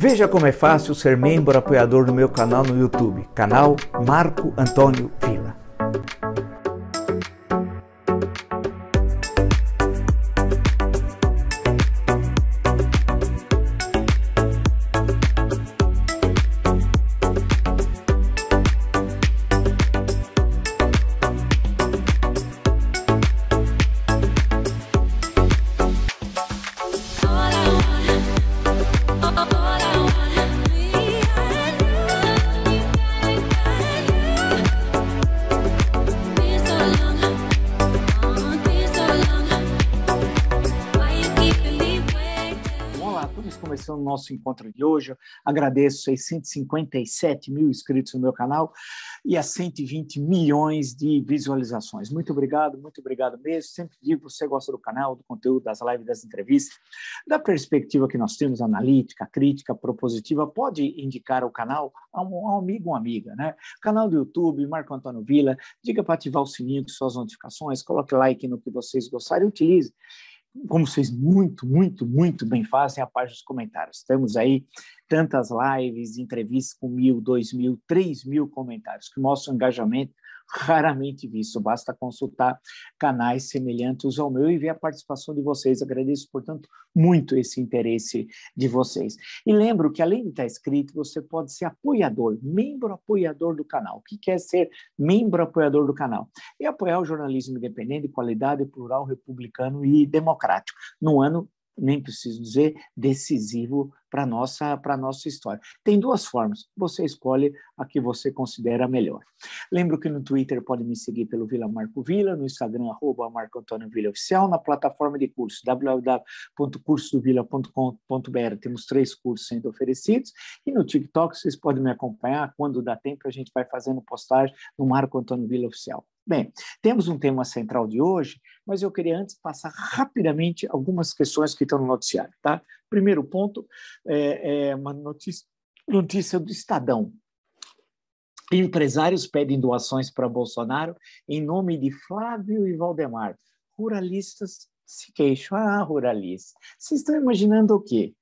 Veja como é fácil ser membro apoiador do meu canal no YouTube, canal Marco Antônio Villa. Começando o nosso encontro de hoje, agradeço 657 mil inscritos no meu canal e a 120 milhões de visualizações. Muito obrigado mesmo. Sempre digo que você gosta do canal, do conteúdo, das lives, das entrevistas, da perspectiva que nós temos, analítica, crítica, propositiva, pode indicar o canal a um amigo ou amiga, né? Canal do YouTube, Marco Antônio Villa, diga para ativar o sininho de suas notificações, coloque like no que vocês gostarem, utilize. Como vocês muito bem fazem, a parte dos comentários. Temos aí tantas lives, entrevistas com 1.000, 2.000, 3.000 comentários, que mostram engajamento raramente visto. Basta consultar canais semelhantes ao meu e ver a participação de vocês. Agradeço, portanto, muito esse interesse de vocês. E lembro que, além de estar inscrito, você pode ser apoiador, membro apoiador do canal. O que quer ser membro apoiador do canal? É apoiar o jornalismo independente, de qualidade, plural, republicano e democrático. No ano, nem preciso dizer, decisivo para a nossa história. Tem duas formas, você escolhe a que você considera melhor. Lembro que no Twitter pode me seguir pelo Villa Marco Villa, no Instagram, @Marco Antônio Villa Oficial, na plataforma de cursos, www.cursodovilla.com.br, temos 3 cursos sendo oferecidos, e no TikTok vocês podem me acompanhar, quando dá tempo a gente vai fazendo postagem no Marco Antônio Villa Oficial. Bem, temos um tema central de hoje, mas eu queria antes passar rapidamente algumas questões que estão no noticiário, tá? Primeiro ponto é uma notícia do Estadão. Empresários pedem doações para Bolsonaro em nome de Flávio e Valdemar. Ruralistas se queixam. Ah, ruralistas, vocês estão imaginando o quê?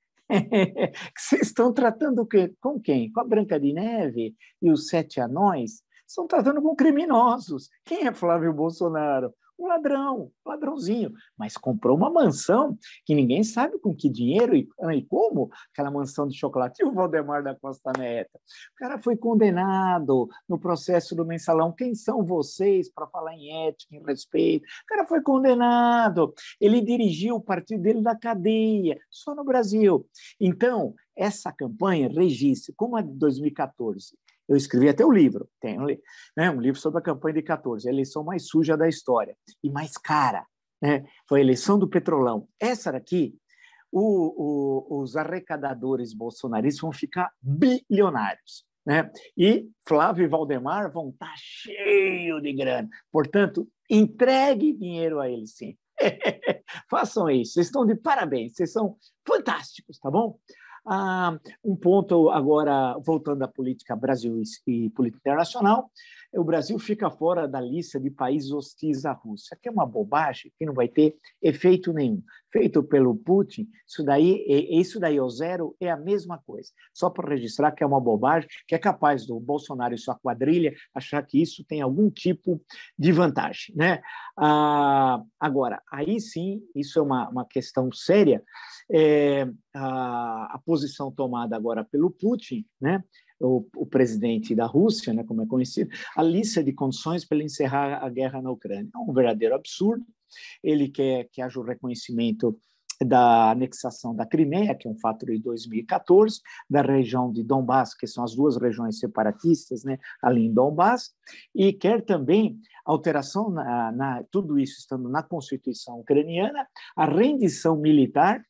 Vocês estão tratando o quê? Com quem? Com a Branca de Neve e os 7 anões? Estão tratando com criminosos. Quem é Flávio Bolsonaro? Um ladrãozinho, mas comprou uma mansão que ninguém sabe com que dinheiro e como, aquela mansão de chocolate. E o Valdemar da Costa Neto? O cara foi condenado no processo do Mensalão. Quem são vocês para falar em ética, em respeito? O cara foi condenado. Ele dirigiu o partido dele da cadeia, só no Brasil. Então, essa campanha registra, como a de 2014, eu escrevi até o livro, tem um livro sobre a campanha de 14, a eleição mais suja da história e mais cara, né? Foi a eleição do Petrolão. Essa daqui, os arrecadadores bolsonaristas vão ficar bilionários, né? E Flávio e Valdemar vão estar cheios de grana. Portanto, entregue dinheiro a eles, sim. Façam isso, vocês estão de parabéns, vocês são fantásticos, tá bom? Um ponto agora, voltando à política Brasil e política internacional, o Brasil fica fora da lista de países hostis à Rússia, que é uma bobagem, que não vai ter efeito nenhum. Feito pelo Putin, isso daí ao zero é a mesma coisa. Só para registrar que é uma bobagem, que é capaz do Bolsonaro e sua quadrilha achar que isso tem algum tipo de vantagem, né? Agora, aí sim, isso é uma questão séria, a posição tomada agora pelo Putin, né? O presidente da Rússia, né, como é conhecido, a lista de condições para ele encerrar a guerra na Ucrânia. É um verdadeiro absurdo. Ele quer que haja o reconhecimento da anexação da Crimeia, que é um fato de 2014, da região de Donbass, que são as 2 regiões separatistas, né, ali em Donbass, e quer também alteração, tudo isso estando na Constituição ucraniana, a rendição militar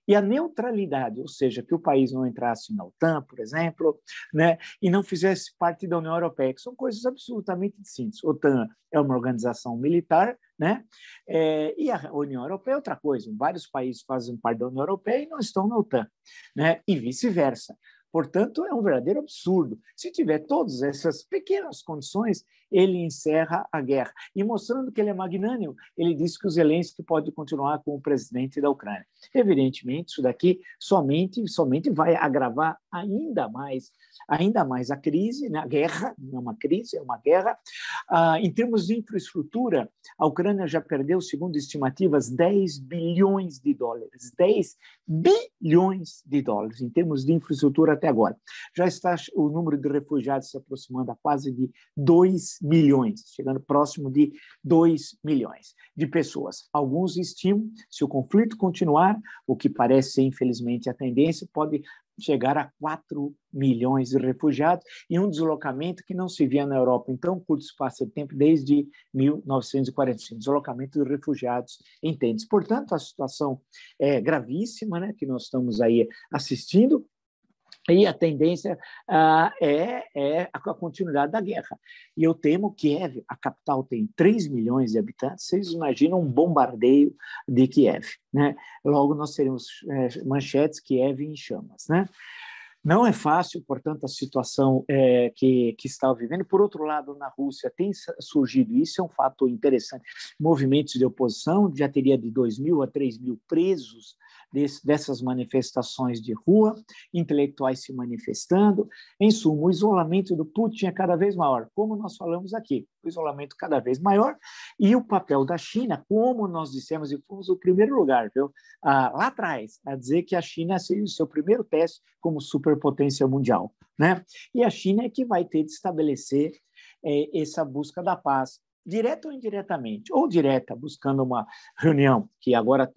e a neutralidade, ou seja, que o país não entrasse na OTAN, por exemplo, né, e não fizesse parte da União Europeia, que são coisas absolutamente distintas. A OTAN é uma organização militar, né, e a União Europeia é outra coisa. Vários países fazem parte da União Europeia e não estão na OTAN, né, e vice-versa. Portanto, é um verdadeiro absurdo. Se tiver todas essas pequenas condições, ele encerra a guerra. E mostrando que ele é magnânimo, ele diz que o Zelensky pode continuar como presidente da Ucrânia. Evidentemente, isso daqui somente vai agravar ainda mais a crise, né? A guerra, não é uma crise, é uma guerra. Em termos de infraestrutura, a Ucrânia já perdeu, segundo estimativas, 10 bilhões de dólares. 10 bilhões de dólares em termos de infraestrutura até agora. Já está o número de refugiados se aproximando a quase de 2 milhões, chegando próximo de 2 milhões de pessoas. Alguns estimam, se o conflito continuar, o que parece ser, infelizmente, a tendência, pode chegar a 4 milhões de refugiados e um deslocamento que não se via na Europa em tão curto espaço de tempo desde 1945, deslocamento de refugiados em tendas. Portanto, a situação é gravíssima, né, que nós estamos aí assistindo, e a tendência é a continuidade da guerra. E eu temo que Kiev, a capital, tem 3 milhões de habitantes, vocês imaginam um bombardeio de Kiev, né? Logo nós teremos manchetes, Kiev em chamas, né? Não é fácil, portanto, a situação que está vivendo. Por outro lado, na Rússia tem surgido, isso é um fato interessante, movimentos de oposição, já teria de 2.000 a 3.000 presos dessas manifestações de rua, intelectuais se manifestando. Em suma, o isolamento do Putin é cada vez maior, como nós falamos aqui, o isolamento cada vez maior, e o papel da China, como nós dissemos, e fomos o primeiro lugar, viu? Lá atrás, a dizer que a China seria o seu primeiro teste como superpotência mundial, né? E a China é que vai ter de estabelecer essa busca da paz, direta ou indiretamente, ou direta, buscando uma reunião, que agora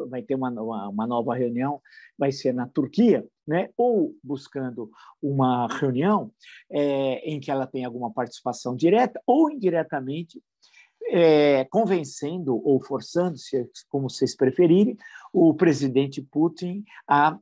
vai ter uma nova reunião, vai ser na Turquia, né? Ou buscando uma reunião em que ela tem alguma participação direta ou indiretamente, convencendo ou forçando, como vocês preferirem, o presidente Putin a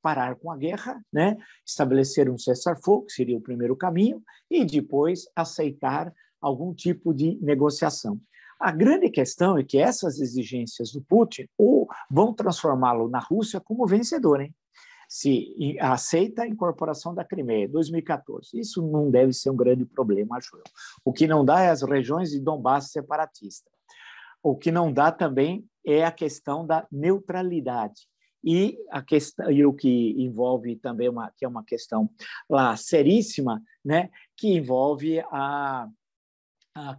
parar com a guerra, né? Estabelecer um cessar-fogo, que seria o primeiro caminho, e depois aceitar algum tipo de negociação. A grande questão é que essas exigências do Putin ou vão transformá-lo na Rússia como vencedor, hein? Se aceita a incorporação da Crimeia, 2014. Isso não deve ser um grande problema, acho eu. O que não dá é as regiões de Donbass separatista. O que não dá também é a questão da neutralidade. E o que envolve também que é uma questão lá seríssima, né, que envolve a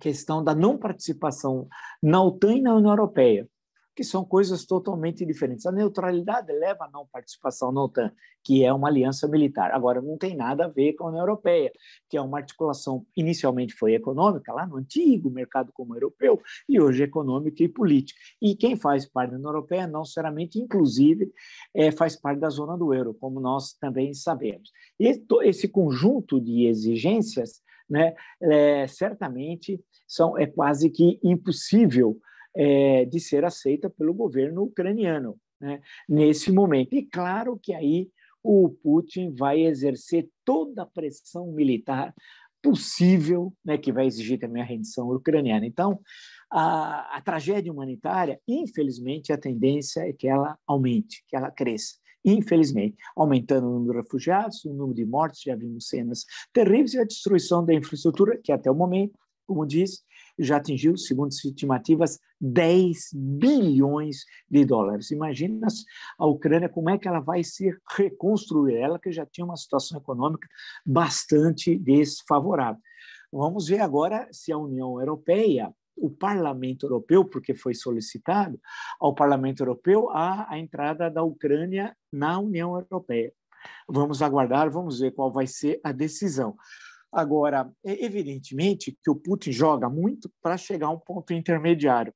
questão da não participação na OTAN e na União Europeia, que são coisas totalmente diferentes. A neutralidade leva à não participação na OTAN, que é uma aliança militar. Agora, não tem nada a ver com a União Europeia, que é uma articulação, inicialmente foi econômica, lá no antigo mercado comum europeu, e hoje econômica e política. E quem faz parte da União Europeia, não necessariamente, inclusive, faz parte da zona do euro, como nós também sabemos. E esse conjunto de exigências, né, certamente é quase que impossível de ser aceita pelo governo ucraniano, né, nesse momento. E claro que aí o Putin vai exercer toda a pressão militar possível, né, que vai exigir também a rendição ucraniana. Então, a tragédia humanitária, infelizmente, a tendência é que ela aumente, que ela cresça. Infelizmente, aumentando o número de refugiados, o número de mortes, já vimos cenas terríveis, e a destruição da infraestrutura, que até o momento, como disse, já atingiu, segundo as estimativas, 10 bilhões de dólares. Imagina a Ucrânia, como é que ela vai se reconstruir, ela que já tinha uma situação econômica bastante desfavorável. Vamos ver agora se a União Europeia, o Parlamento Europeu, porque foi solicitado ao Parlamento Europeu a entrada da Ucrânia na União Europeia. Vamos aguardar, vamos ver qual vai ser a decisão. Agora, evidentemente que o Putin joga muito para chegar a um ponto intermediário.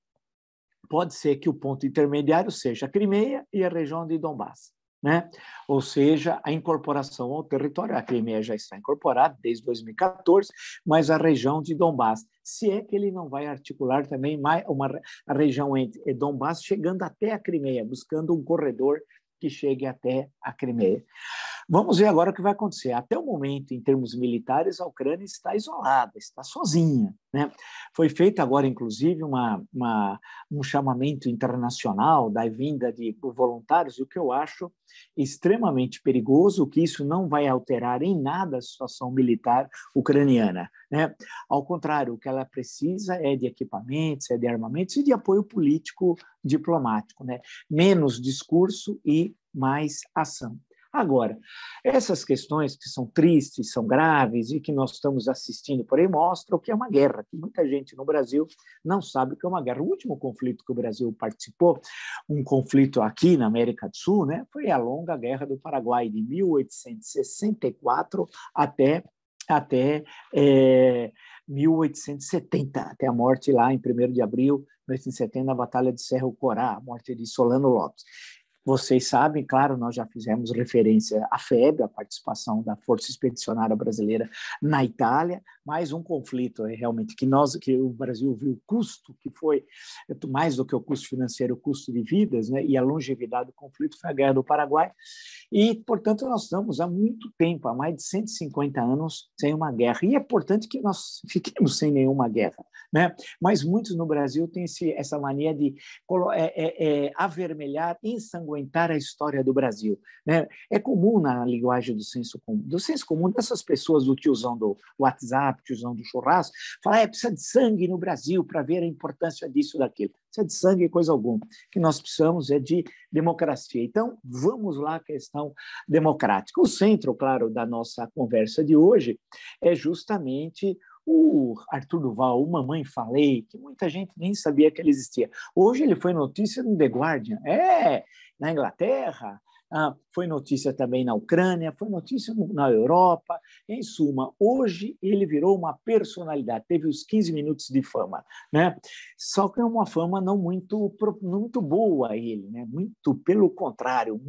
Pode ser que o ponto intermediário seja a Crimeia e a região de Donbass, né? Ou seja, a incorporação ao território. A Crimeia já está incorporada desde 2014, mas a região de Donbass, se é que ele não vai articular também a região entre Donbass, chegando até a Crimeia, buscando um corredor que chegue até a Crimeia. Vamos ver agora o que vai acontecer. Até o momento, em termos militares, a Ucrânia está isolada, está sozinha, né? Foi feito agora, inclusive, um chamamento internacional da vinda de voluntários, o que eu acho extremamente perigoso, que isso não vai alterar em nada a situação militar ucraniana, né? Ao contrário, o que ela precisa é de equipamentos, é de armamentos e de apoio político diplomático, né? Menos discurso e mais ação. Agora, essas questões que são tristes, são graves e que nós estamos assistindo por aí mostram que é uma guerra, que muita gente no Brasil não sabe que é uma guerra. O último conflito que o Brasil participou, um conflito aqui na América do Sul, né, foi a longa Guerra do Paraguai, de 1864 até 1870, até a morte lá em 1º de abril de 1870, na Batalha de Cerro Corá, a morte de Solano Lopes. Vocês sabem, claro, nós já fizemos referência à FEB, a participação da Força Expedicionária Brasileira na Itália, mais um conflito realmente que o Brasil viu o custo, que foi mais do que o custo financeiro, o custo de vidas, né, e a longevidade do conflito foi a Guerra do Paraguai. E, portanto, nós estamos há muito tempo, há mais de 150 anos, sem uma guerra. E é importante que nós fiquemos sem nenhuma guerra, né? Mas muitos no Brasil têm essa mania de avermelhar, ensanguentar a história do Brasil, né? É comum na linguagem do senso comum dessas pessoas, do tiozão do WhatsApp, tiozão do churrasco, falar precisa de sangue no Brasil para ver a importância disso, daquilo. Precisa de sangue, coisa alguma. O que nós precisamos é de democracia. Então, vamos lá à questão democrática. O centro, claro, da nossa conversa de hoje é justamente o Arthur Duval, o Mamãe Falei, que muita gente nem sabia que ele existia. Hoje ele foi notícia no The Guardian, na Inglaterra, foi notícia também na Ucrânia, foi notícia na Europa. Em suma, hoje ele virou uma personalidade, teve os 15 minutos de fama, né? Só que é uma fama não muito boa a ele, né? Muito pelo contrário,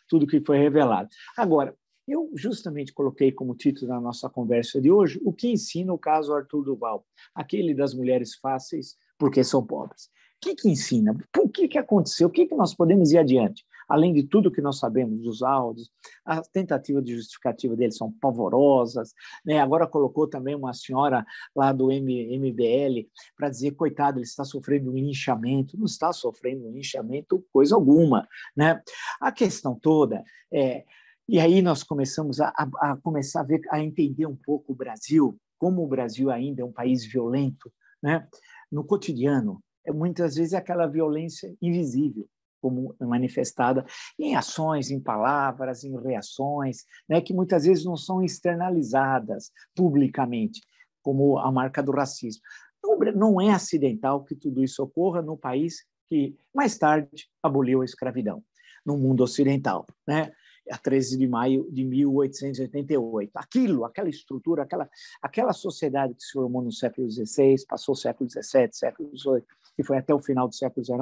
tudo que foi revelado. Agora, eu justamente coloquei como título da nossa conversa de hoje o que ensina o caso Arthur Duval, aquele das mulheres fáceis porque são pobres. O que ensina? O que aconteceu? O que nós podemos ir adiante? Além de tudo que nós sabemos dos áudios, as tentativas de justificativa deles são pavorosas, né? Agora colocou também uma senhora lá do MBL para dizer, coitado, ele está sofrendo um linchamento. Não está sofrendo um linchamento coisa alguma, né? A questão toda é... E aí nós começamos a ver, a entender um pouco o Brasil, como o Brasil ainda é um país violento, né? No cotidiano, muitas vezes é aquela violência invisível, como manifestada em ações, em palavras, em reações, né? Que muitas vezes não são externalizadas publicamente, como a marca do racismo. Não é acidental que tudo isso ocorra no país que mais tarde aboliu a escravidão, no mundo ocidental, né? A 13 de maio de 1888. Aquela estrutura, aquela sociedade que se formou no século XVI, passou o século XVII, século XVIII, e foi até o final do século XIX,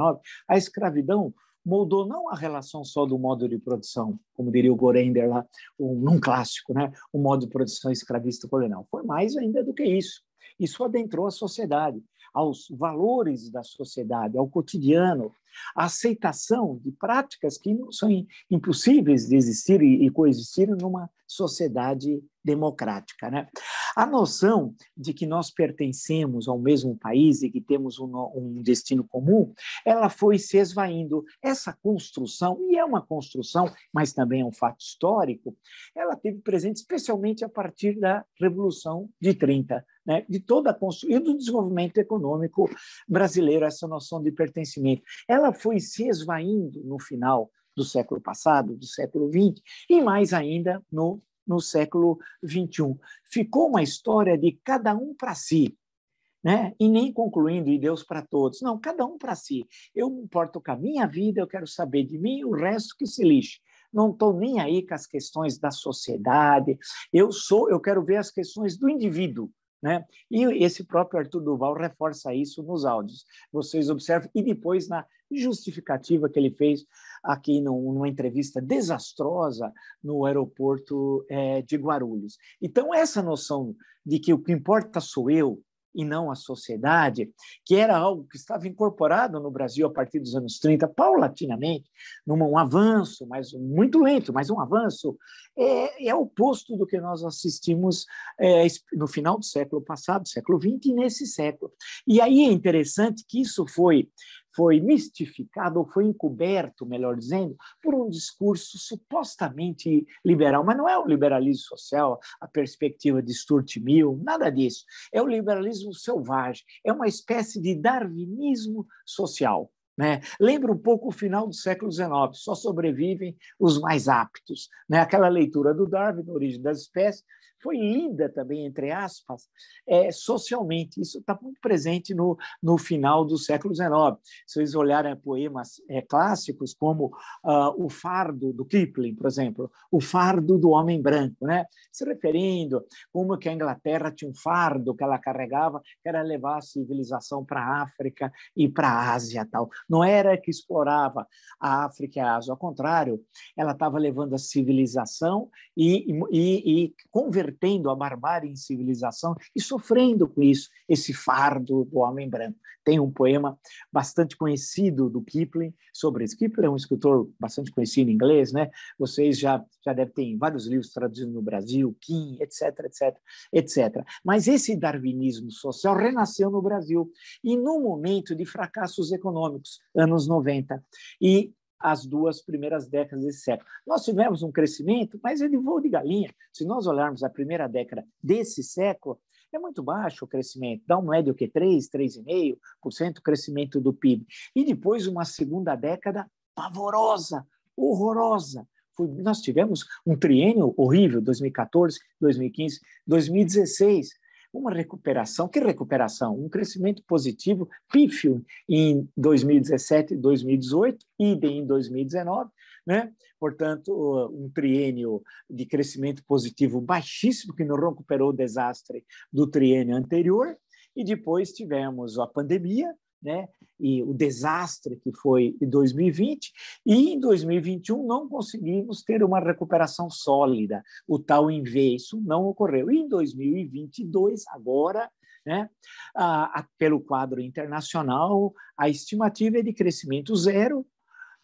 a escravidão moldou não a relação só do modo de produção, como diria o Gorender lá, num clássico, né? O modo de produção escravista colonial. Foi mais ainda do que isso. Isso adentrou a sociedade, aos valores da sociedade, ao cotidiano, a aceitação de práticas que não são impossíveis de existir e coexistir numa sociedade democrática, né? A noção de que nós pertencemos ao mesmo país e que temos um destino comum, ela foi se esvaindo. Essa construção, e é uma construção, mas também é um fato histórico, ela teve presente especialmente a partir da Revolução de 30, né? De toda a construção e do desenvolvimento econômico brasileiro, essa noção de pertencimento. Ela foi se esvaindo no final do século passado, do século XX, e mais ainda no século XXI. Ficou uma história de cada um para si, né? E nem concluindo, e Deus para todos. Não, cada um para si. Eu me importo com a minha vida, eu quero saber de mim, o resto que se lixe. Não estou nem aí com as questões da sociedade, eu quero ver as questões do indivíduo, né? E esse próprio Arthur Duval reforça isso nos áudios. Vocês observam, e depois na justificativa que ele fez aqui numa entrevista desastrosa no aeroporto de Guarulhos. Então, essa noção de que o que importa sou eu, e não a sociedade, que era algo que estava incorporado no Brasil a partir dos anos 30, paulatinamente, num avanço, mas muito lento, mas um avanço, é oposto do que nós assistimos no final do século passado, século XX, e nesse século. E aí é interessante que isso foi mistificado, ou foi encoberto, melhor dizendo, por um discurso supostamente liberal, mas não é o liberalismo social, a perspectiva de Stuart Mill, nada disso. É o liberalismo selvagem, é uma espécie de darwinismo social. Né? Lembra um pouco o final do século XIX, só sobrevivem os mais aptos. Né? Aquela leitura do Darwin, A Origem das Espécies, foi lida também, entre aspas, socialmente. Isso está muito presente no final do século XIX. Se vocês olharem poemas clássicos, como o Fardo, do Kipling, por exemplo, o Fardo do Homem Branco, né? Se referindo como que a Inglaterra tinha um fardo que ela carregava, que era levar a civilização para a África e para a Ásia. Tal. Não era que explorava a África e a Ásia, ao contrário, ela estava levando a civilização e convertendo a barbárie em civilização e sofrendo com isso, esse fardo do homem branco. Tem um poema bastante conhecido do Kipling sobre isso. Kipling é um escritor bastante conhecido em inglês, né? Vocês já devem ter vários livros traduzidos no Brasil, Kim, etc, etc, etc. Mas esse darwinismo social renasceu no Brasil e num momento de fracassos econômicos, anos 90, e as 2 primeiras décadas desse século. Nós tivemos um crescimento, mas é de voo de galinha. Se nós olharmos a primeira década desse século, é muito baixo o crescimento, dá um médio que 3,5% crescimento do PIB. E depois uma segunda década pavorosa, horrorosa. Nós tivemos um triênio horrível, 2014, 2015, 2016, uma recuperação. Que recuperação? Um crescimento positivo, pífio, em 2017, 2018, idem em 2019, né? Portanto, um triênio de crescimento positivo baixíssimo, que não recuperou o desastre do triênio anterior, e depois tivemos a pandemia, né? E o desastre que foi em 2020, e em 2021 não conseguimos ter uma recuperação sólida, o tal em V, isso não ocorreu. E em 2022, agora, né, pelo quadro internacional, a estimativa é de crescimento zero,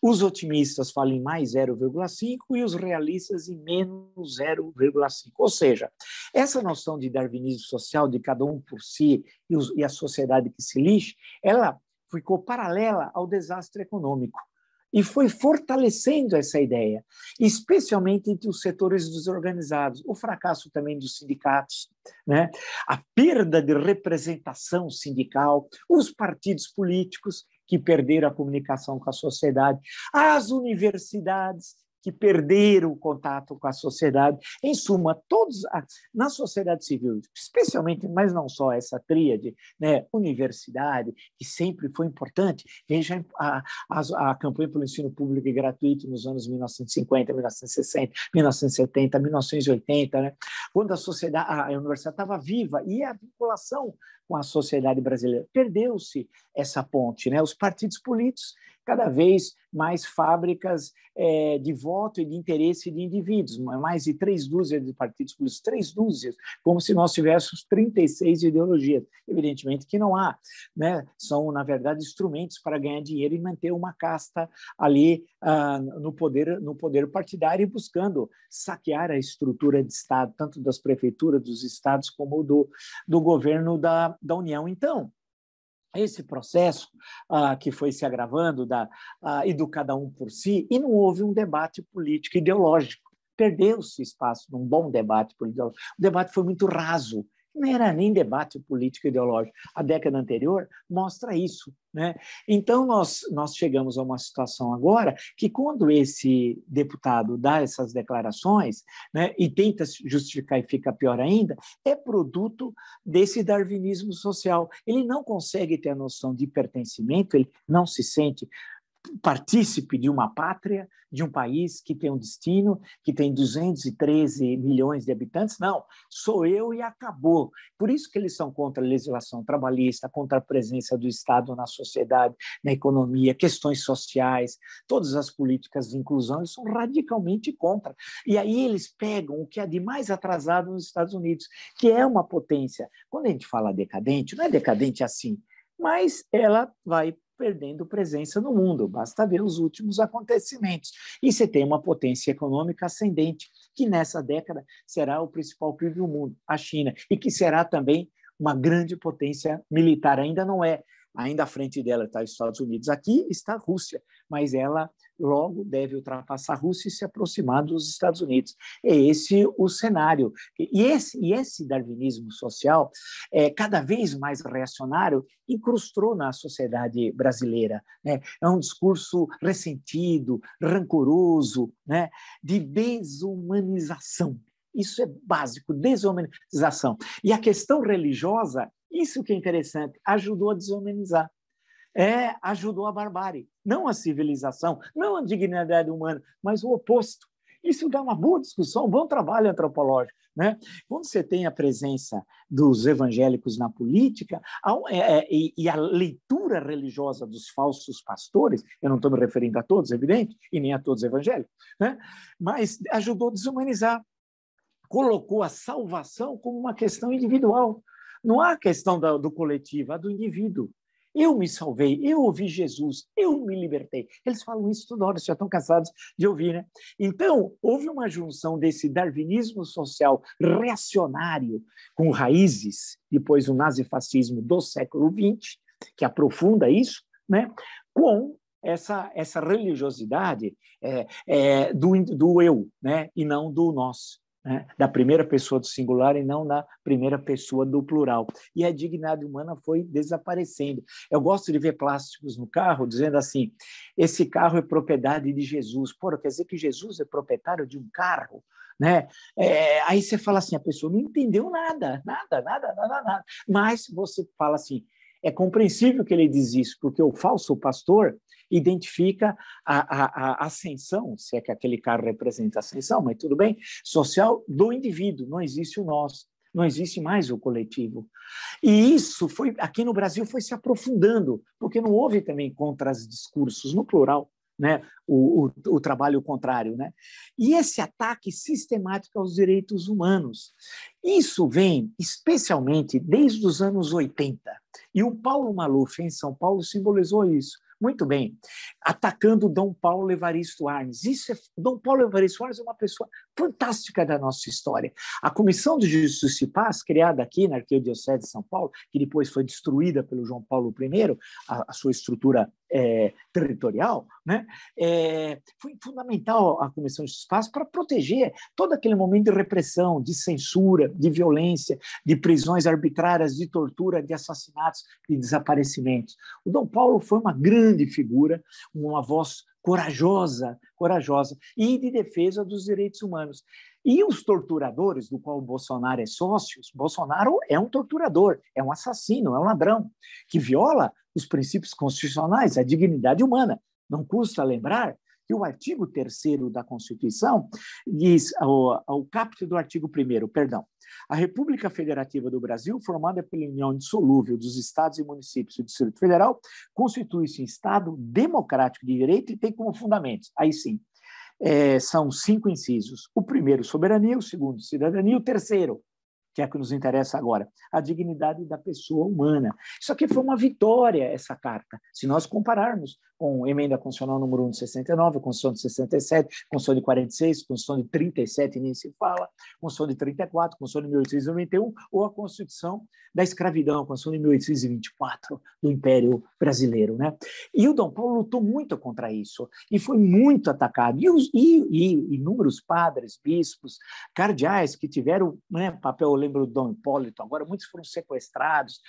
os otimistas falam em mais 0,5 e os realistas em menos 0,5. Ou seja, essa noção de darwinismo social, de cada um por si e a sociedade que se lixe, ela ficou paralela ao desastre econômico e foi fortalecendo essa ideia, especialmente entre os setores desorganizados, o fracasso também dos sindicatos, né? A perda de representação sindical, os partidos políticos que perderam a comunicação com a sociedade, as universidades que perderam o contato com a sociedade. Em suma, todos na sociedade civil, especialmente, mas não só essa tríade, né, universidade, que sempre foi importante. Veja a campanha pelo ensino público e gratuito nos anos 1950, 1960, 1970, 1980, né, quando a universidade estava viva e a vinculação com a sociedade brasileira. Perdeu-se essa ponte, né? Os partidos políticos, cada vez mais fábricas de voto e de interesse de indivíduos, mais de 3 dúzias de partidos políticos, 3 dúzias, como se nós tivéssemos 36 ideologias. Evidentemente que não há, né? São, na verdade, instrumentos para ganhar dinheiro e manter uma casta ali no poder partidário e buscando saquear a estrutura de Estado, tanto das prefeituras, dos estados, como do governo da União. Então, esse processo que foi se agravando e do cada um por si, e não houve um debate político ideológico. Perdeu-se espaço num bom debate político. O debate foi muito raso, não era nem debate político ideológico. A década anterior mostra isso, né? Então, nós chegamos a uma situação agora que, quando esse deputado dá essas declarações, né, e tenta justificar e fica pior ainda, é produto desse darwinismo social. Ele não consegue ter a noção de pertencimento, ele não se sente partícipe de uma pátria, de um país que tem um destino, que tem 213 milhões de habitantes. Não, sou eu e acabou. Por isso que eles são contra a legislação trabalhista, contra a presença do Estado na sociedade, na economia, questões sociais, todas as políticas de inclusão, eles são radicalmente contra. E aí eles pegam o que é de mais atrasado nos Estados Unidos, que é uma potência. Quando a gente fala decadente, não é decadente assim, mas ela vai perdendo presença no mundo, basta ver os últimos acontecimentos. E você tem uma potência econômica ascendente, que nessa década será o principal PIB do mundo, a China, e que será também uma grande potência militar. Ainda não é, ainda à frente dela está os Estados Unidos. Aqui está a Rússia, mas ela logo deve ultrapassar a Rússia e se aproximar dos Estados Unidos. É esse o cenário. E esse darwinismo social, cada vez mais reacionário, incrustou na sociedade brasileira. Né? É um discurso ressentido, rancoroso, né? De desumanização. Isso é básico, desumanização. E a questão religiosa, isso que é interessante, ajudou a desumanizar. Ajudou a barbárie, não a civilização, não a dignidade humana, mas o oposto. Isso dá uma boa discussão, um bom trabalho antropológico. Né? Quando você tem a presença dos evangélicos na política e a leitura religiosa dos falsos pastores, eu não estou me referindo a todos, evidente, e nem a todos evangélicos, né? Mas ajudou a desumanizar, colocou a salvação como uma questão individual. Não há questão do coletivo, há do indivíduo. Eu me salvei, eu ouvi Jesus, eu me libertei. Eles falam isso toda hora, já estão cansados de ouvir, né? Então, houve uma junção desse darwinismo social reacionário com raízes, depois do nazifascismo do século XX, que aprofunda isso, né? Com essa religiosidade do eu, né? E não do nós. Né, da primeira pessoa do singular e não da primeira pessoa do plural. E a dignidade humana foi desaparecendo. Eu gosto de ver plásticos no carro dizendo assim, esse carro é propriedade de Jesus. Pô, quer dizer que Jesus é proprietário de um carro? Né? Aí você fala assim, a pessoa não entendeu nada. Mas você fala assim, é compreensível que ele diz isso, porque o falso pastor identifica a ascensão, se é que aquele carro representa a ascensão, mas tudo bem, social do indivíduo, não existe o nós, não existe mais o coletivo. E isso aqui no Brasil foi se aprofundando, porque não houve também contra-discursos, no plural, né? O trabalho contrário. Né? E esse ataque sistemático aos direitos humanos, isso vem especialmente desde os anos 80, e o Paulo Maluf, em São Paulo, simbolizou isso. Muito bem, atacando Dom Paulo Evaristo Arnes. Dom Paulo Evaristo Arnes é uma pessoa fantástica da nossa história. A Comissão de Justiça e Paz, criada aqui na Arquidiocese de São Paulo, que depois foi destruída pelo João Paulo I, a sua estrutura territorial, né? Foi fundamental a Comissão de Justiça e Paz para proteger todo aquele momento de repressão, de censura, de violência, de prisões arbitrárias, de tortura, de assassinatos, de desaparecimentos. O Dom Paulo foi uma grande figura, uma voz corajosa e de defesa dos direitos humanos. E os torturadores, do qual o Bolsonaro é sócio, Bolsonaro é um torturador, é um assassino, é um ladrão, que viola os princípios constitucionais, a dignidade humana. Não custa lembrar que o artigo 3º da Constituição diz, o caput do artigo 1º, perdão, a República Federativa do Brasil, formada pela união indissolúvel dos estados e municípios do Distrito Federal, constitui-se em Estado democrático de direito e tem como fundamentos, aí sim, são 5 incisos. O primeiro, soberania, o segundo, cidadania, o terceiro, que é o que nos interessa agora, a dignidade da pessoa humana. Isso aqui foi uma vitória, essa carta, se nós compararmos com a Emenda Constitucional número 1 de 69, a Constituição de 67, a Constituição de 46, a Constituição de 37, nem se fala, a Constituição de 34, a Constituição de 1891, ou a Constituição da escravidão, a Constituição de 1824, do Império Brasileiro. Né? E o Dom Paulo lutou muito contra isso, e foi muito atacado. E inúmeros padres, bispos, cardeais que tiveram, né, papel, eu lembro do Dom Hipólito, agora muitos foram sequestrados,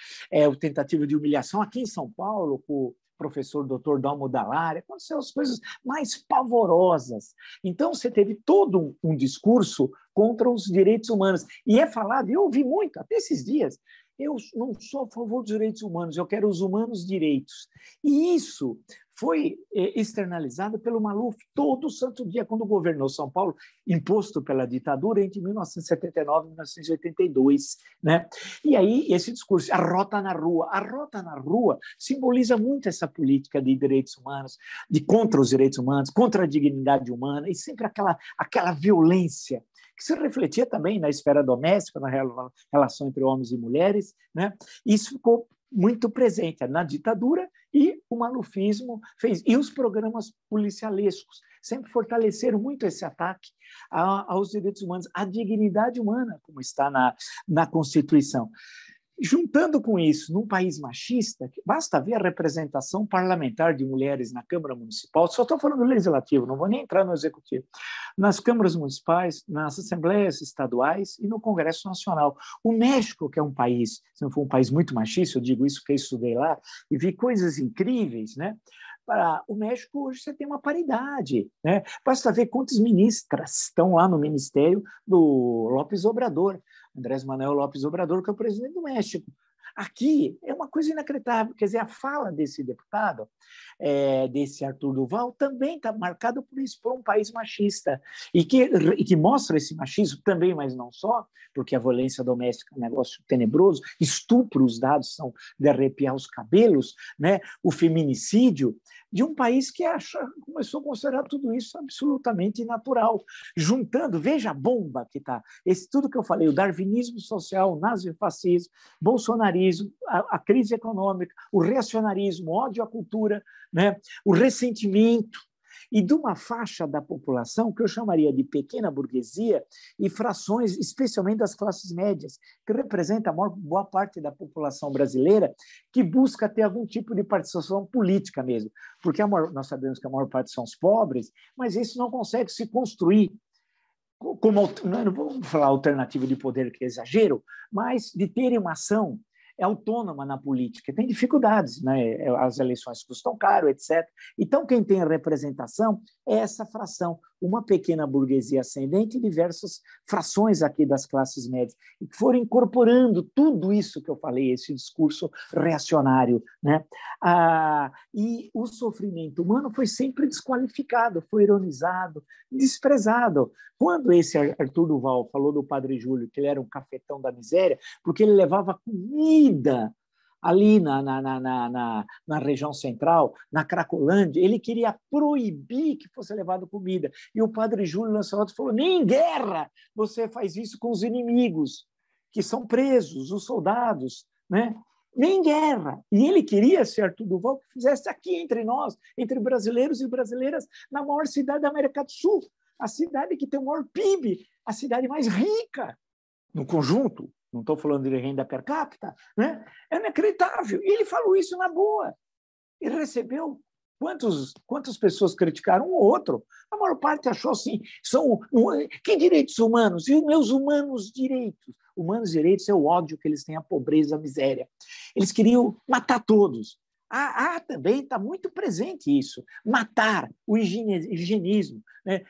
o tentativa de humilhação aqui em São Paulo, com o professor Dr. Dalmo Dall'Aria, aconteceram as coisas mais pavorosas. Então, você teve todo um discurso contra os direitos humanos. E é falado, eu ouvi muito, até esses dias, eu não sou a favor dos direitos humanos, eu quero os humanos direitos. E isso foi externalizada pelo Maluf todo santo dia, quando governou São Paulo, imposto pela ditadura entre 1979 e 1982. Né? E aí, esse discurso, a rota na rua simboliza muito essa política de direitos humanos, de contra os direitos humanos, contra a dignidade humana, e sempre aquela violência que se refletia também na esfera doméstica, na relação entre homens e mulheres. Né? Isso ficou muito presente na ditadura, e o malufismo fez. E os programas policialescos sempre fortaleceram muito esse ataque aos direitos humanos, à dignidade humana, como está na Constituição. Juntando com isso, num país machista, basta ver a representação parlamentar de mulheres na Câmara Municipal, só estou falando do Legislativo, não vou nem entrar no Executivo, nas câmaras municipais, nas assembleias estaduais e no Congresso Nacional. O México, que é um país, se não for um país muito machista, eu digo isso porque eu estudei lá e vi coisas incríveis, né? Para o México, hoje você tem uma paridade. Né? Basta ver quantas ministras estão lá no ministério do López Obrador, Andrés Manuel López Obrador, que é o presidente do México. Aqui é uma coisa inacreditável. Quer dizer, a fala desse deputado, desse Arthur Duval, também está marcada por isso, por um país machista. E que mostra esse machismo também, mas não só, porque a violência doméstica é um negócio tenebroso, estupro, os dados são de arrepiar os cabelos, né? O feminicídio, de um país que começou a considerar tudo isso absolutamente natural. Juntando, veja a bomba que está, tudo que eu falei, o darwinismo social, o nazifascismo, bolsonarismo, a crise econômica, o reacionarismo, o ódio à cultura, né? O ressentimento, e de uma faixa da população que eu chamaria de pequena burguesia e frações, especialmente das classes médias, que representa a boa parte da população brasileira, que busca ter algum tipo de participação política mesmo, porque nós sabemos que a maior parte são os pobres, mas isso não consegue se construir como, não vou falar alternativa de poder, que é exagero, mas de terem uma ação autônoma na política. Tem dificuldades, né? As eleições custam caro, etc. Então, quem tem representação é essa fração, uma pequena burguesia ascendente e diversas frações aqui das classes médias, e que foram incorporando tudo isso que eu falei, esse discurso reacionário. Né? E o sofrimento humano foi sempre desqualificado, foi ironizado, desprezado. Quando esse Arthur Duval falou do Padre Júlio, que ele era um cafetão da miséria, porque ele levava comida ali na região central, na Cracolândia, ele queria proibir que fosse levado comida. E o Padre Júlio Lancelotti falou, nem em guerra você faz isso com os inimigos, que são presos, os soldados, né? Nem em guerra. E ele queria, ser Arthur Duval, que fizesse aqui entre nós, entre brasileiros e brasileiras, na maior cidade da América do Sul, a cidade que tem o maior PIB, a cidade mais rica no conjunto, não estou falando de renda per capita, né? É inacreditável. E ele falou isso na boa. E recebeu quantas pessoas criticaram um ou outro. A maior parte achou assim, que direitos humanos? E os meus humanos direitos? Humanos direitos é o ódio que eles têm à pobreza, à miséria. Eles queriam matar todos. Também está muito presente isso, matar, o higienismo, né?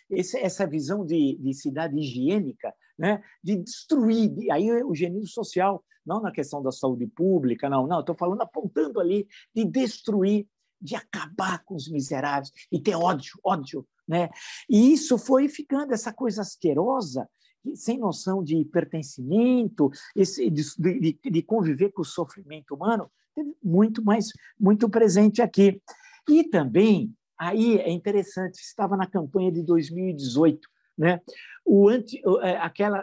Essa visão de cidade higiênica, né? De destruir, aí o higienismo social, não na questão da saúde pública, não, estou falando, apontando ali, de destruir, de acabar com os miseráveis, e ter ódio, né? E isso foi ficando, essa coisa asquerosa, sem noção de pertencimento, de conviver com o sofrimento humano, muito presente aqui. E também, aí é interessante, estava na campanha de 2018, né?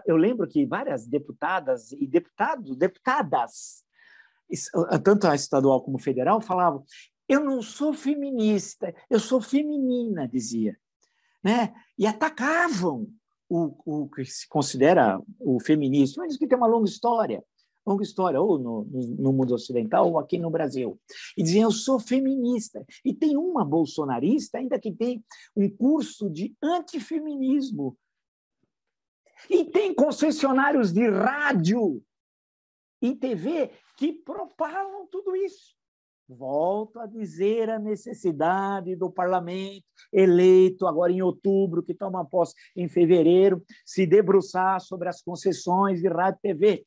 Eu lembro que várias deputadas e deputadas, tanto a estadual como federal, falavam, eu não sou feminista, eu sou feminina, dizia. Né? E atacavam o que se considera o feminismo, mas que tem uma longa história, ou no mundo ocidental, ou aqui no Brasil. E diziam, eu sou feminista. E tem uma bolsonarista, ainda que tem um curso de antifeminismo. E tem concessionários de rádio e TV que propagam tudo isso. Volto a dizer a necessidade do parlamento eleito agora em outubro, que toma posse em fevereiro, se debruçar sobre as concessões de rádio e TV.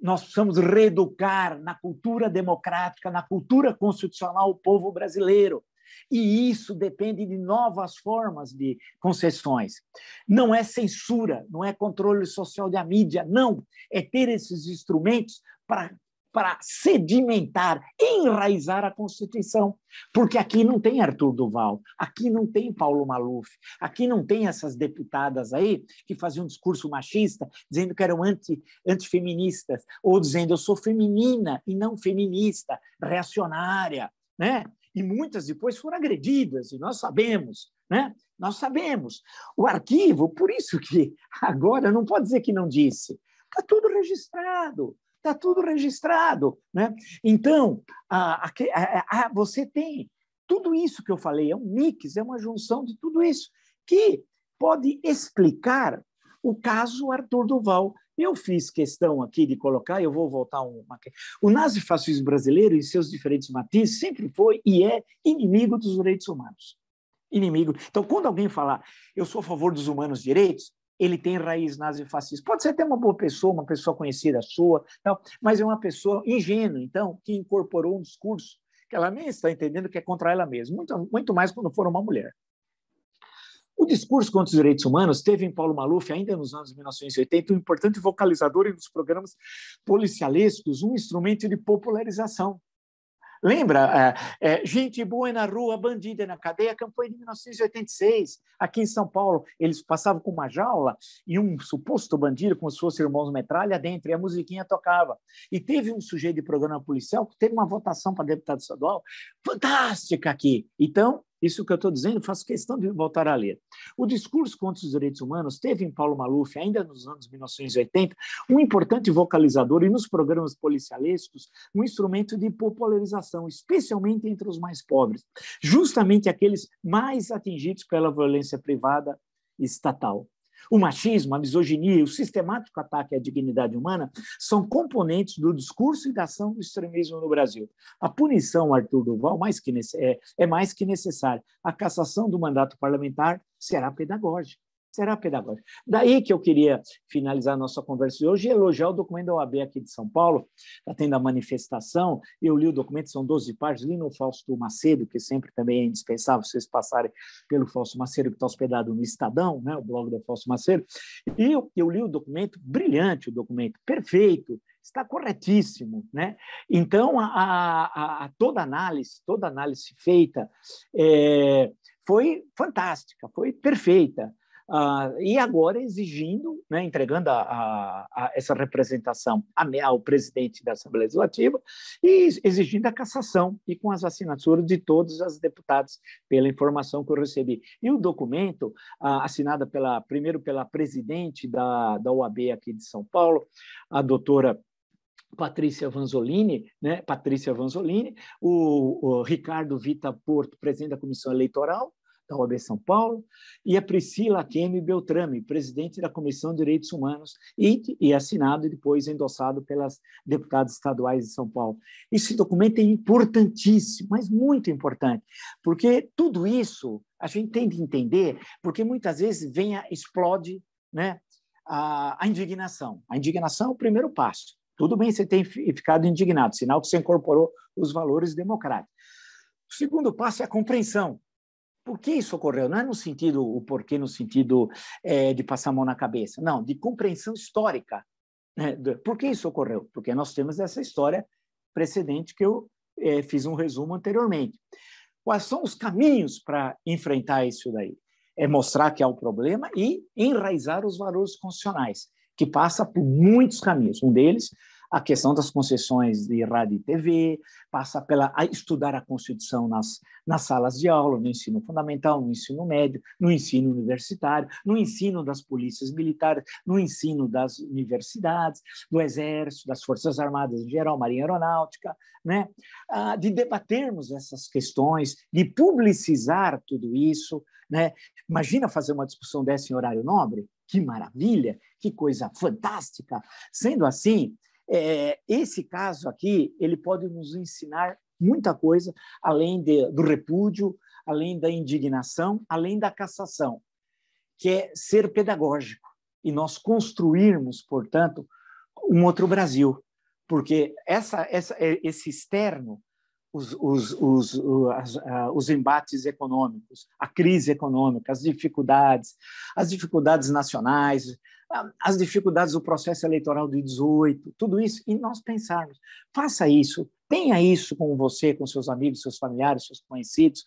nós precisamos reeducar na cultura democrática, na cultura constitucional o povo brasileiro. E isso depende de novas formas de concessões. Não é censura, não é controle social da mídia, não. É ter esses instrumentos para sedimentar, enraizar a Constituição. Porque aqui não tem Arthur Duval, aqui não tem Paulo Maluf, aqui não tem essas deputadas aí que faziam um discurso machista, dizendo que eram antifeministas, ou dizendo eu sou feminina e não feminista, reacionária, né? E muitas depois foram agredidas, e nós sabemos, né? Nós sabemos. O arquivo, por isso que agora não pode dizer que não disse, está tudo registrado. Está tudo registrado, né? Então, você tem tudo isso que eu falei, é um mix, é uma junção de tudo isso, que pode explicar o caso Arthur Duval. Eu fiz questão aqui de colocar, eu vou voltar uma... O nazifascismo brasileiro, em seus diferentes matizes, sempre foi e é inimigo dos direitos humanos. Inimigo. Então, quando alguém falar eu sou a favor dos humanos direitos, ele tem raiz nazifascista. Pode ser até uma boa pessoa, uma pessoa conhecida sua, tal, mas é uma pessoa ingênua, então, que incorporou um discurso que ela nem está entendendo que é contra ela mesma, muito mais quando for uma mulher. O discurso contra os direitos humanos teve em Paulo Maluf, ainda nos anos 1980, um importante vocalizador e nos programas policialescos, um instrumento de popularização. Lembra? Gente boa na rua, bandida na cadeia, campanha de 1986. Aqui em São Paulo, eles passavam com uma jaula e um suposto bandido, como se fosse Irmãos Metralha, dentro, e a musiquinha tocava. E teve um sujeito de programa policial que teve uma votação para deputado estadual fantástica aqui. Então, isso que eu estou dizendo, faço questão de voltar a ler. O discurso contra os direitos humanos teve em Paulo Maluf, ainda nos anos 1980, um importante vocalizador e nos programas policialescos, um instrumento de popularização, especialmente entre os mais pobres, justamente aqueles mais atingidos pela violência privada e estatal. O machismo, a misoginia e o sistemático ataque à dignidade humana são componentes do discurso e da ação do extremismo no Brasil. A punição, Arthur Duval, é mais que necessária. A cassação do mandato parlamentar será pedagógica. Será pedagógica. Daí que eu queria finalizar a nossa conversa de hoje e elogiar o documento da OAB aqui de São Paulo. Está tendo a manifestação, eu li o documento, são 12 páginas, li no Fausto Macedo, que sempre também é indispensável vocês passarem pelo Fausto Macedo, que está hospedado no Estadão, né, o blog do Fausto Macedo, e eu li o documento, brilhante o documento, perfeito, está corretíssimo, né? Então, toda análise feita foi fantástica, foi perfeita. E agora exigindo, né, entregando essa representação ao presidente da Assembleia Legislativa e exigindo a cassação e com as assinaturas de todos os deputados, pela informação que eu recebi. E o documento, assinado primeiro pela presidente da OAB aqui de São Paulo, a doutora Patrícia Vanzolini, né? O Ricardo Vita Porto, presidente da Comissão Eleitoral da OAB São Paulo, e a Priscila Kemi Beltrame, presidente da Comissão de Direitos Humanos, e assinado e depois endossado pelas deputadas estaduais de São Paulo. Esse documento é importantíssimo, mas muito importante, porque tudo isso a gente tem de entender, porque muitas vezes explode, né, a indignação. A indignação é o primeiro passo. Tudo bem você ter ficado indignado, sinal que você incorporou os valores democráticos. O segundo passo é a compreensão. Por que isso ocorreu? Não é o porquê no sentido de passar a mão na cabeça, não, de compreensão histórica. Né? Por que isso ocorreu? Porque nós temos essa história precedente que eu fiz um resumo anteriormente. Quais são os caminhos para enfrentar isso daí? É mostrar que há um problema e enraizar os valores constitucionais, que passa por muitos caminhos. Um deles, a questão das concessões de rádio e TV, passa a estudar a Constituição nas salas de aula, no ensino fundamental, no ensino médio, no ensino universitário, no ensino das polícias militares, no ensino das universidades, do Exército, das Forças Armadas em geral, Marinha Aeronáutica, né? De debatermos essas questões, de publicizar tudo isso, né? Imagina fazer uma discussão dessa em horário nobre? Que maravilha, que coisa fantástica! Sendo assim, esse caso aqui, ele pode nos ensinar muita coisa, além do repúdio, além da indignação, além da cassação, que é ser pedagógico e nós construirmos, portanto, um outro Brasil. porque esse externo, os embates econômicos, a crise econômica, as dificuldades nacionais, as dificuldades do processo eleitoral de 18, tudo isso, e nós pensarmos, faça isso, tenha isso com você, com seus amigos, seus familiares, seus conhecidos,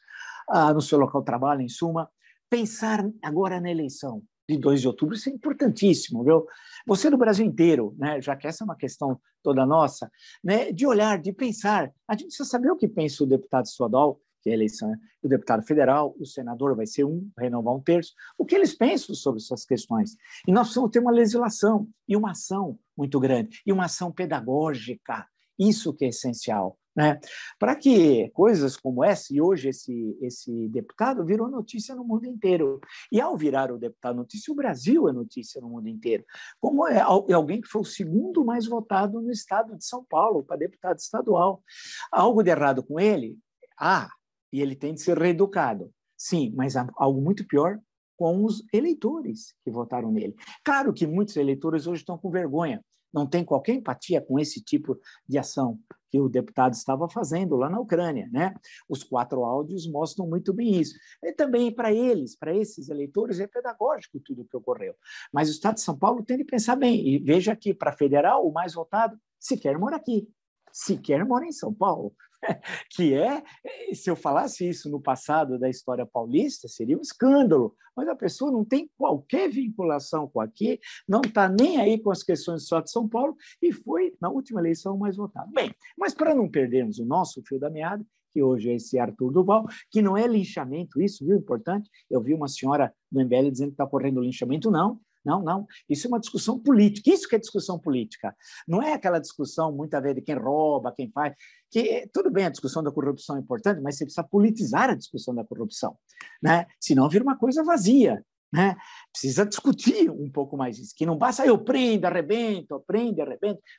no seu local de trabalho, em suma, pensar agora na eleição de 2 de outubro, isso é importantíssimo, viu? Você no Brasil inteiro, né, já que essa é uma questão toda nossa, né, de olhar, de pensar, a gente precisa saber o que pensa o deputado estadual, que é a eleição, o deputado federal, o senador vai ser renovar 1/3, o que eles pensam sobre essas questões. E nós precisamos ter uma legislação e uma ação muito grande, e uma ação pedagógica, isso que é essencial, né? Para que coisas como essa, e hoje esse deputado virou notícia no mundo inteiro. E ao virar o deputado notícia, o Brasil é notícia no mundo inteiro. Como é alguém que foi o segundo mais votado no estado de São Paulo para deputado estadual. Algo de errado com ele? E ele tem de ser reeducado. Sim, mas há algo muito pior com os eleitores que votaram nele. Claro que muitos eleitores hoje estão com vergonha, não tem qualquer empatia com esse tipo de ação que o deputado estava fazendo lá na Ucrânia, né? Os 4 áudios mostram muito bem isso. E também para esses eleitores, é pedagógico tudo o que ocorreu. Mas o Estado de São Paulo tem de pensar bem. E veja que, para federal, o mais votado sequer mora aqui, sequer mora em São Paulo. Que se eu falasse isso no passado da história paulista, seria um escândalo, mas a pessoa não tem qualquer vinculação com aqui, não está nem aí com as questões do Estado de São Paulo e foi, na última eleição, mais votado. Bem, mas para não perdermos o nosso fio da meada, que hoje é esse Arthur Duval, que não é linchamento, isso, viu, importante? Eu vi uma senhora do MBL dizendo que está correndo linchamento, não. Não. Isso é uma discussão política. Isso que é discussão política. Não é aquela discussão, muitas vezes, de quem rouba, quem faz. Tudo bem, a discussão da corrupção é importante, mas você precisa politizar a discussão da corrupção, né? Senão vira uma coisa vazia, né? Precisa discutir um pouco mais isso. Que não basta eu prendo, arrebento.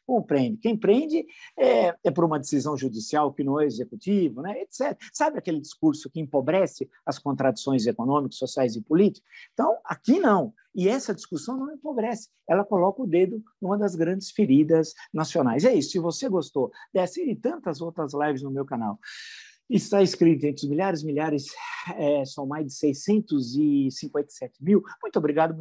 Como prende? Quem prende é por uma decisão judicial que não é executivo, né? Etc. Sabe aquele discurso que empobrece as contradições econômicas, sociais e políticas? Então, aqui não. E essa discussão não empobrece, ela coloca o dedo numa das grandes feridas nacionais. É isso, se você gostou dessa e tantas outras lives no meu canal, está inscrito entre os milhares, são mais de 657 mil. Muito obrigado.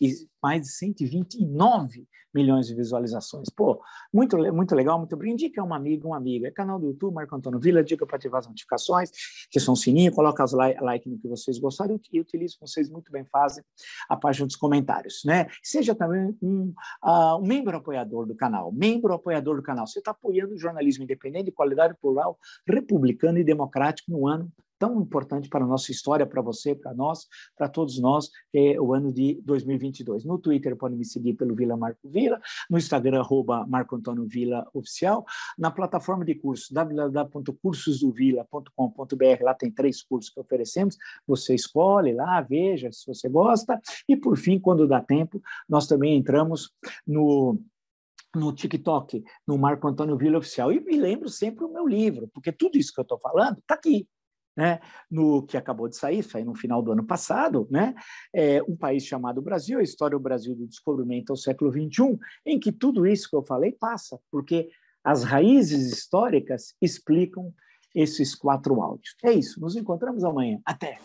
E mais de 129 milhões de visualizações. Pô, muito legal, muito obrigado. Indica um amigo, uma amiga. É canal do YouTube, Marco Antônio Villa, dica para ativar as notificações, que são o sininho, coloca os like no que vocês gostaram e utilizo, como vocês muito bem fazem, a página dos comentários, né? Seja também um membro apoiador do canal. Você está apoiando o jornalismo independente, de qualidade, plural, republicano e democrático no ano tão importante para a nossa história, para você, para nós, para todos nós, que é o ano de 2022. No Twitter, pode me seguir pelo Vila Marco Villa, no Instagram, @MarcoAntônioVillaOficial, na plataforma de cursos, www.cursosdovilla.com.br, lá tem 3 cursos que oferecemos, você escolhe lá, veja se você gosta, e por fim, quando dá tempo, nós também entramos no TikTok, no Marco Antônio Villa Oficial. E me lembro sempre o meu livro, porque tudo isso que eu estou falando está aqui, né? No que acabou de sair, saiu no final do ano passado, né? Um país chamado Brasil, a história do Brasil do descobrimento ao século XXI, em que tudo isso que eu falei passa, porque as raízes históricas explicam esses 4 áudios. É isso, nos encontramos amanhã. Até!